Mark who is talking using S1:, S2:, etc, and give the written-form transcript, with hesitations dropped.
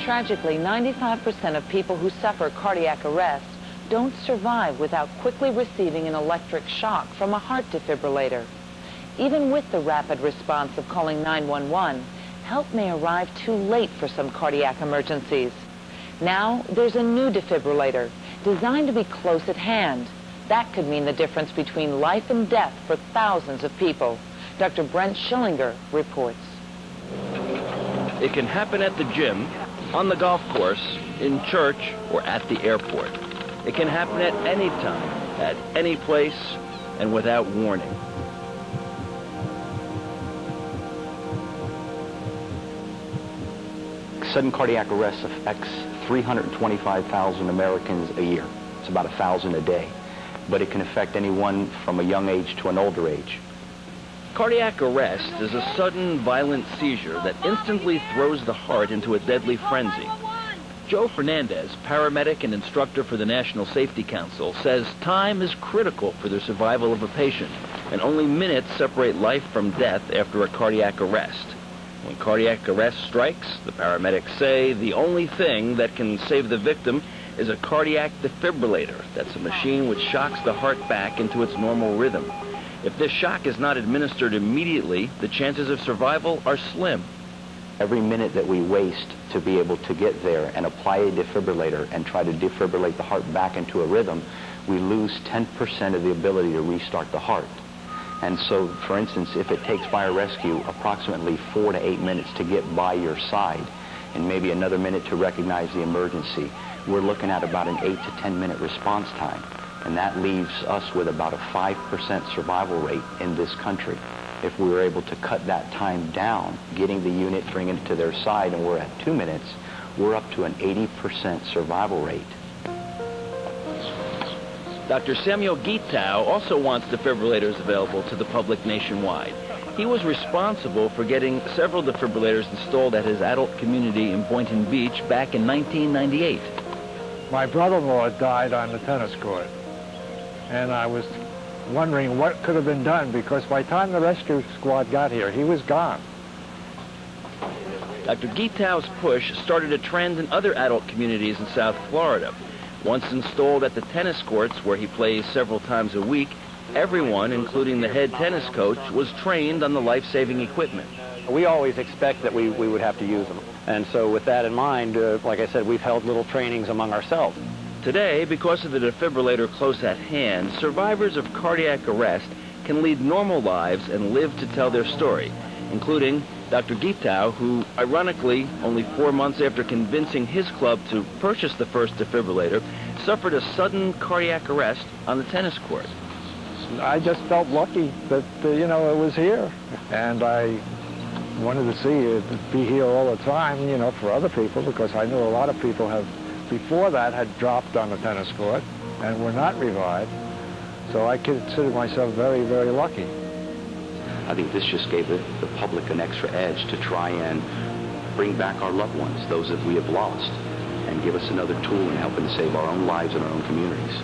S1: Tragically, 95% of people who suffer cardiac arrest don't survive without quickly receiving an electric shock from a heart defibrillator. Even with the rapid response of calling 911, help may arrive too late for some cardiac emergencies. Now, there's a new defibrillator designed to be close at hand. That could mean the difference between life and death for thousands of people. Dr. Brent Schillinger reports.
S2: It can happen at the gym, on the golf course, in church, or at the airport. It can happen at any time, at any place, and without warning.
S3: Sudden cardiac arrest affects 325,000 Americans a year. It's about 1,000 a day. But it can affect anyone from a young age to an older age.
S2: Cardiac arrest is a sudden, violent seizure that instantly throws the heart into a deadly frenzy. Joe Fernandez, paramedic and instructor for the National Safety Council, says time is critical for the survival of a patient, and only minutes separate life from death after a cardiac arrest. When cardiac arrest strikes, the paramedics say the only thing that can save the victim is a cardiac defibrillator. That's a machine which shocks the heart back into its normal rhythm. If this shock is not administered immediately, the chances of survival are slim.
S3: Every minute that we waste to be able to get there and apply a defibrillator and try to defibrillate the heart back into a rhythm, we lose 10% of the ability to restart the heart. And so, for instance, if it takes fire rescue approximately 4 to 8 minutes to get by your side and maybe another minute to recognize the emergency, we're looking at about an 8 to 10 minute response time. And that leaves us with about a 5% survival rate in this country. If we were able to cut that time down, getting the unit, bringing it to their side, and we're at 2 minutes, we're up to an 80% survival rate.
S2: Dr. Samuel Gitau also wants defibrillators available to the public nationwide. He was responsible for getting several defibrillators installed at his adult community in Boynton Beach back in 1998.
S4: My brother-in-law died on the tennis court, and I was wondering what could have been done, because by the time the rescue squad got here, he was gone.
S2: Dr. Gitau's push started a trend in other adult communities in South Florida. Once installed at the tennis courts, where he plays several times a week, everyone, including the head tennis coach, was trained on the life-saving equipment.
S5: We always expect that we would have to use them. And so with that in mind, like I said, we've held little trainings among ourselves.
S2: Today, because of the defibrillator close at hand, survivors of cardiac arrest can lead normal lives and live to tell their story, including Dr. Gitau, who, ironically, only 4 months after convincing his club to purchase the first defibrillator, suffered a sudden cardiac arrest on the tennis court.
S4: I just felt lucky that, you know, it was here. And I wanted to see it be here all the time, you know, for other people, because I knew a lot of people have, before that, had dropped on the tennis court and were not revived. So I consider myself very, very lucky.
S3: I think this just gave the public an extra edge to try and bring back our loved ones, those that we have lost, and give us another tool in helping to save our own lives and our own communities.